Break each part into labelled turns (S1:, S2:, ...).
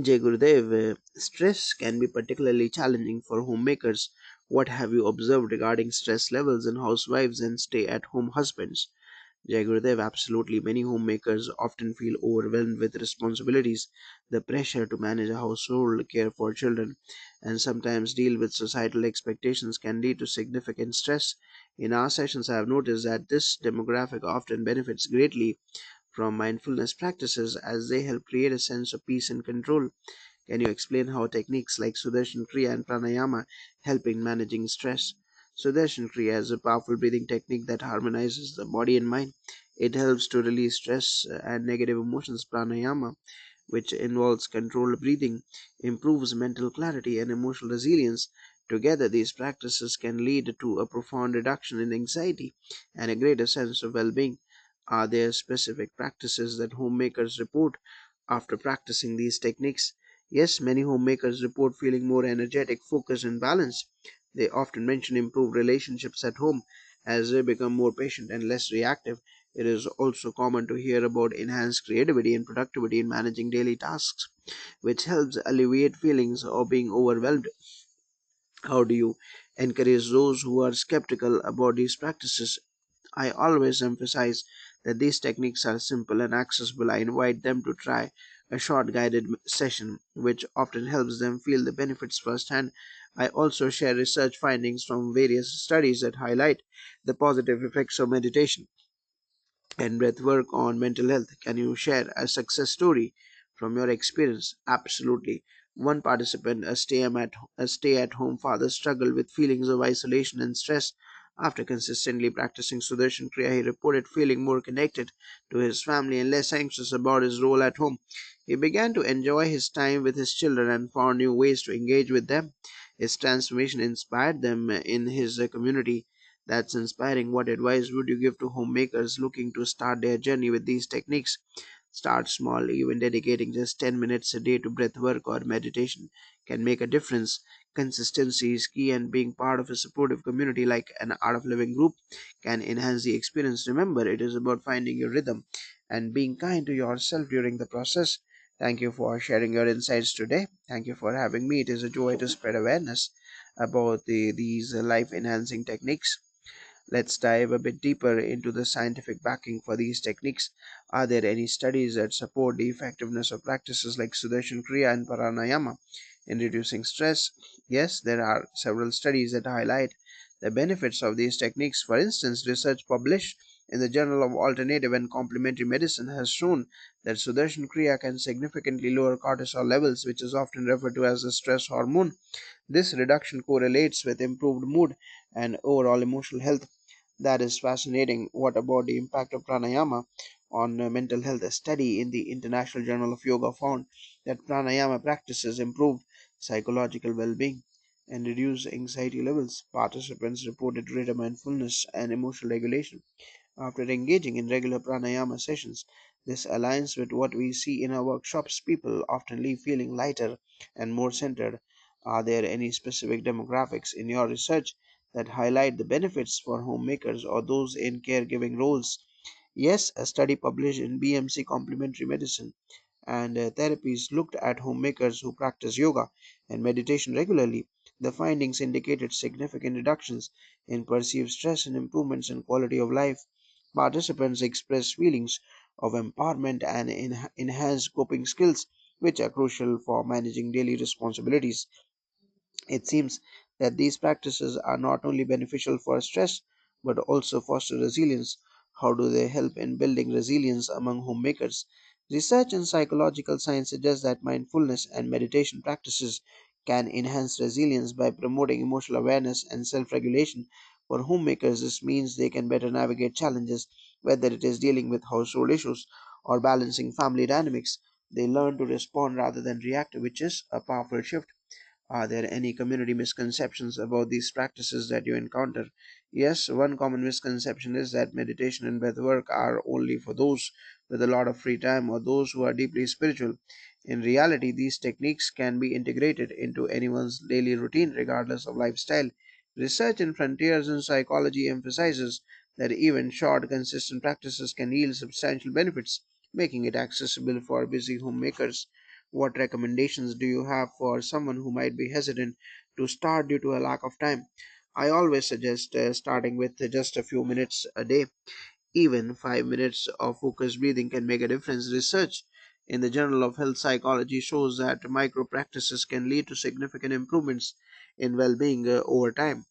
S1: Jay Gurudev, stress can be particularly challenging for homemakers. What have you observed regarding stress levels in housewives and stay at home husbands? Jai Gurudev, absolutely. Many homemakers often feel overwhelmed with responsibilities, the pressure to manage a household, care for children, and sometimes deal with societal expectations can lead to significant stress. In our sessions, I have noticed that this demographic often benefits greatly from mindfulness practices as they help create a sense of peace and control. Can you explain how techniques like Sudarshan Kriya and Pranayama help in managing stress? Sudarshan Kriya is a powerful breathing technique that harmonizes the body and mind. It helps to release stress and negative emotions. Pranayama, which involves controlled breathing, improves mental clarity and emotional resilience. Together, these practices can lead to a profound reduction in anxiety and a greater sense of well being. Are there specific practices that homemakers report after practicing these techniques? Yes, many homemakers report feeling more energetic, focused, and balanced. They often mention improved relationships at home as they become more patient and less reactive. It is also common to hear about enhanced creativity and productivity in managing daily tasks, which helps alleviate feelings of being overwhelmed. How do you encourage those who are skeptical about these practices? I always emphasize that these techniques are simple and accessible. I invite them to try a short guided session, which often helps them feel the benefits firsthand. I also share research findings from various studies that highlight the positive effects of meditation and breath work on mental health. Can you share a success story from your experience? Absolutely. One participant, a stay at home father, struggled with feelings of isolation and stress. After consistently practicing Sudarshan Kriya, he reported feeling more connected to his family and less anxious about his role at home. He began to enjoy his time with his children and found new ways to engage with them. His transformation inspired them in his community. That's inspiring. What advice would you give to homemakers looking to start their journey with these techniques? Start small, even dedicating just 10 minutes a day to breath work or meditation can make a difference. Consistency is key, and being part of a supportive community like an Art of Living group can enhance the experience. Remember, it is about finding your rhythm and being kind to yourself during the process. Thank you for sharing your insights today. Thank you for having me. It is a joy to spread awareness about these life enhancing techniques. Let's dive a bit deeper into the scientific backing for these techniques. Are there any studies that support the effectiveness of practices like Sudarshan Kriya and Pranayama in reducing stress? Yes, there are several studies that highlight the benefits of these techniques. For instance, research published in the Journal of Alternative and Complementary Medicine has shown that Sudarshan Kriya can significantly lower cortisol levels, which is often referred to as the stress hormone. This reduction correlates with improved mood and overall emotional health. That is fascinating. What about the impact of pranayama on mental health? A study in the International Journal of Yoga found that pranayama practices improved psychological well being and reduced anxiety levels. Participants reported greater mindfulness and emotional regulation after engaging in regular pranayama sessions. This aligns with what we see in our workshops. People often leave feeling lighter and more centered. Are there any specific demographics in your research that highlight the benefits for homemakers or those in caregiving roles? Yes, a study published in BMC Complementary Medicine and therapies looked at homemakers who practice yoga and meditation regularly. The findings indicated significant reductions in perceived stress and improvements in quality of life. Participants expressed feelings of empowerment and enhanced coping skills, which are crucial for managing daily responsibilities. It seems that these practices are not only beneficial for stress but also foster resilience. How do they help in building resilience among homemakers? Research in psychological science suggests that mindfulness and meditation practices can enhance resilience by promoting emotional awareness and self regulation. For homemakers, this means they can better navigate challenges, whether it is dealing with household issues or balancing family dynamics. They learn to respond rather than react, which is a powerful shift. Are there any community misconceptions about these practices that you encounter? Yes, one common misconception is that meditation and breath work are only for those with a lot of free time or those who are deeply spiritual. In reality, these techniques can be integrated into anyone's daily routine regardless of lifestyle. Research in Frontiers in Psychology emphasizes that even short, consistent practices can yield substantial benefits, making it accessible for busy homemakers. What recommendations do you have for someone who might be hesitant to start due to a lack of time? I always suggest starting with just a few minutes a day. Even 5 minutes of focused breathing can make a difference. Research in the Journal of Health Psychology shows that micro practices can lead to significant improvements in well being over time.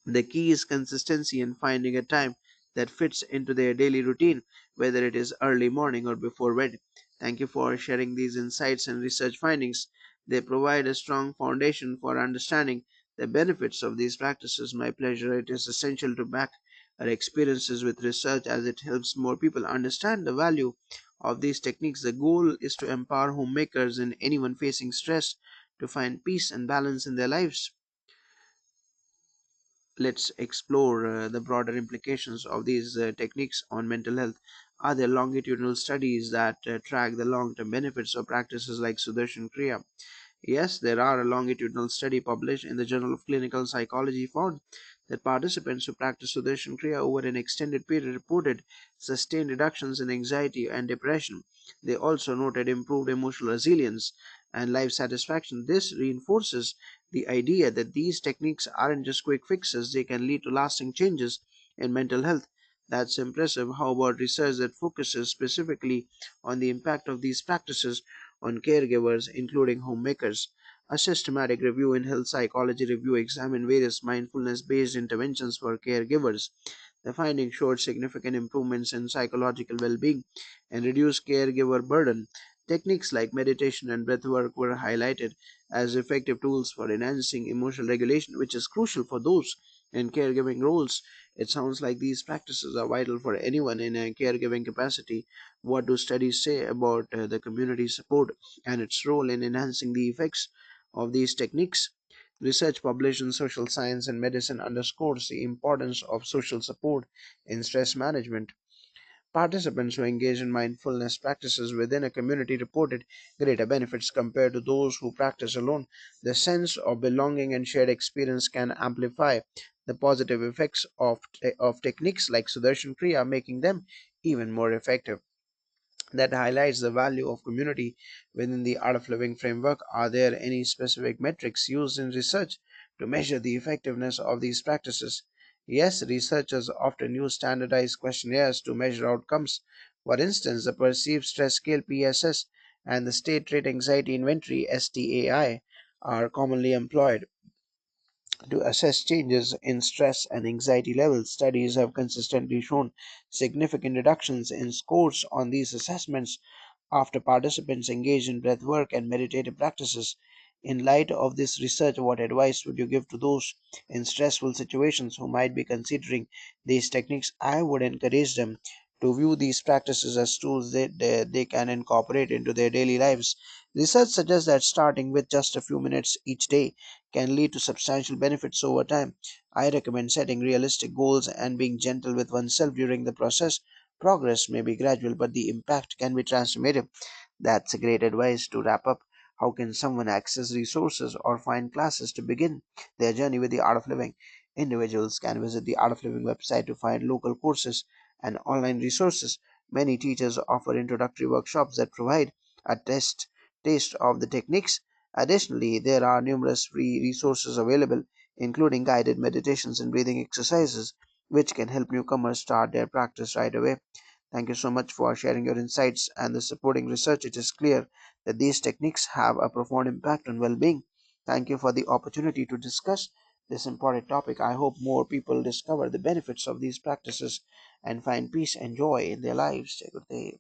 S1: The key is consistency and finding a time that fits into their daily routine, whether it is early morning or before bed. Thank you for sharing these insights and research findings. They provide a strong foundation for understanding the benefits of these practices. My pleasure. It is essential to back our experiences with research as it helps more people understand the value of these techniques. The goal is to empower homemakers and anyone facing stress to find peace and balance in their lives. Let's explore the broader implications of these techniques on mental health. Are there longitudinal studies that track the long term benefits of practices like Sudarshan Kriya? Yes, there are. A longitudinal study published in the Journal of Clinical Psychology found that participants who practiced Sudarshan Kriya over an extended period reported sustained reductions in anxiety and depression. They also noted improved emotional resilience and life satisfaction. This reinforces the idea that these techniques aren't just quick fixes, they can lead to lasting changes in mental health. That's impressive. How about research that focuses specifically on the impact of these practices on caregivers, including homemakers? A systematic review in Health Psychology Review examined various mindfulness based interventions for caregivers. The findings showed significant improvements in psychological well being and reduced caregiver burden. Techniques like meditation and breathwork were highlighted as effective tools for enhancing emotional regulation, which is crucial for those in caregiving roles. It sounds like these practices are vital for anyone in a caregiving capacity. What do studies say about the community support and its role in enhancing the effects of these techniques? Research published in Social Science and Medicine underscores the importance of social support in stress management. Participants who engage in mindfulness practices within a community reported greater benefits compared to those who practice alone. The sense of belonging and shared experience can amplify the positive effects of techniques like Sudarshan Kriya, making them even more effective. That highlights the value of community within the Art of Living framework. Are there any specific metrics used in research to measure the effectiveness of these practices? Yes, researchers often use standardized questionnaires to measure outcomes. For instance, the Perceived Stress Scale (PSS) and the State Rate Anxiety Inventory (STAI) are commonly employed to assess changes in stress and anxiety levels. Studies have consistently shown significant reductions in scores on these assessments after participants engage in breath work and meditative practices. In light of this research, what advice would you give to those in stressful situations who might be considering these techniques? I would encourage them to view these practices as tools that they can incorporate into their daily lives. Research suggests that starting with just a few minutes each day can lead to substantial benefits over time. I recommend setting realistic goals and being gentle with oneself during the process. Progress may be gradual, but the impact can be transformative. That's a great advice. To wrap up, how can someone access resources or find classes to begin their journey with the art of living? Individuals can visit the Art of Living website to find local courses and online resources. Many teachers offer introductory workshops that provide a taste of the techniques. Additionally, there are numerous free resources available, including guided meditations and breathing exercises, which can help newcomers start their practice right away. Thank you so much for sharing your insights and the supporting research. It is clear that these techniques have a profound impact on well being. Thank you for the opportunity to discuss this important topic. I hope more people discover the benefits of these practices and find peace and joy in their lives. Jai Gurudev.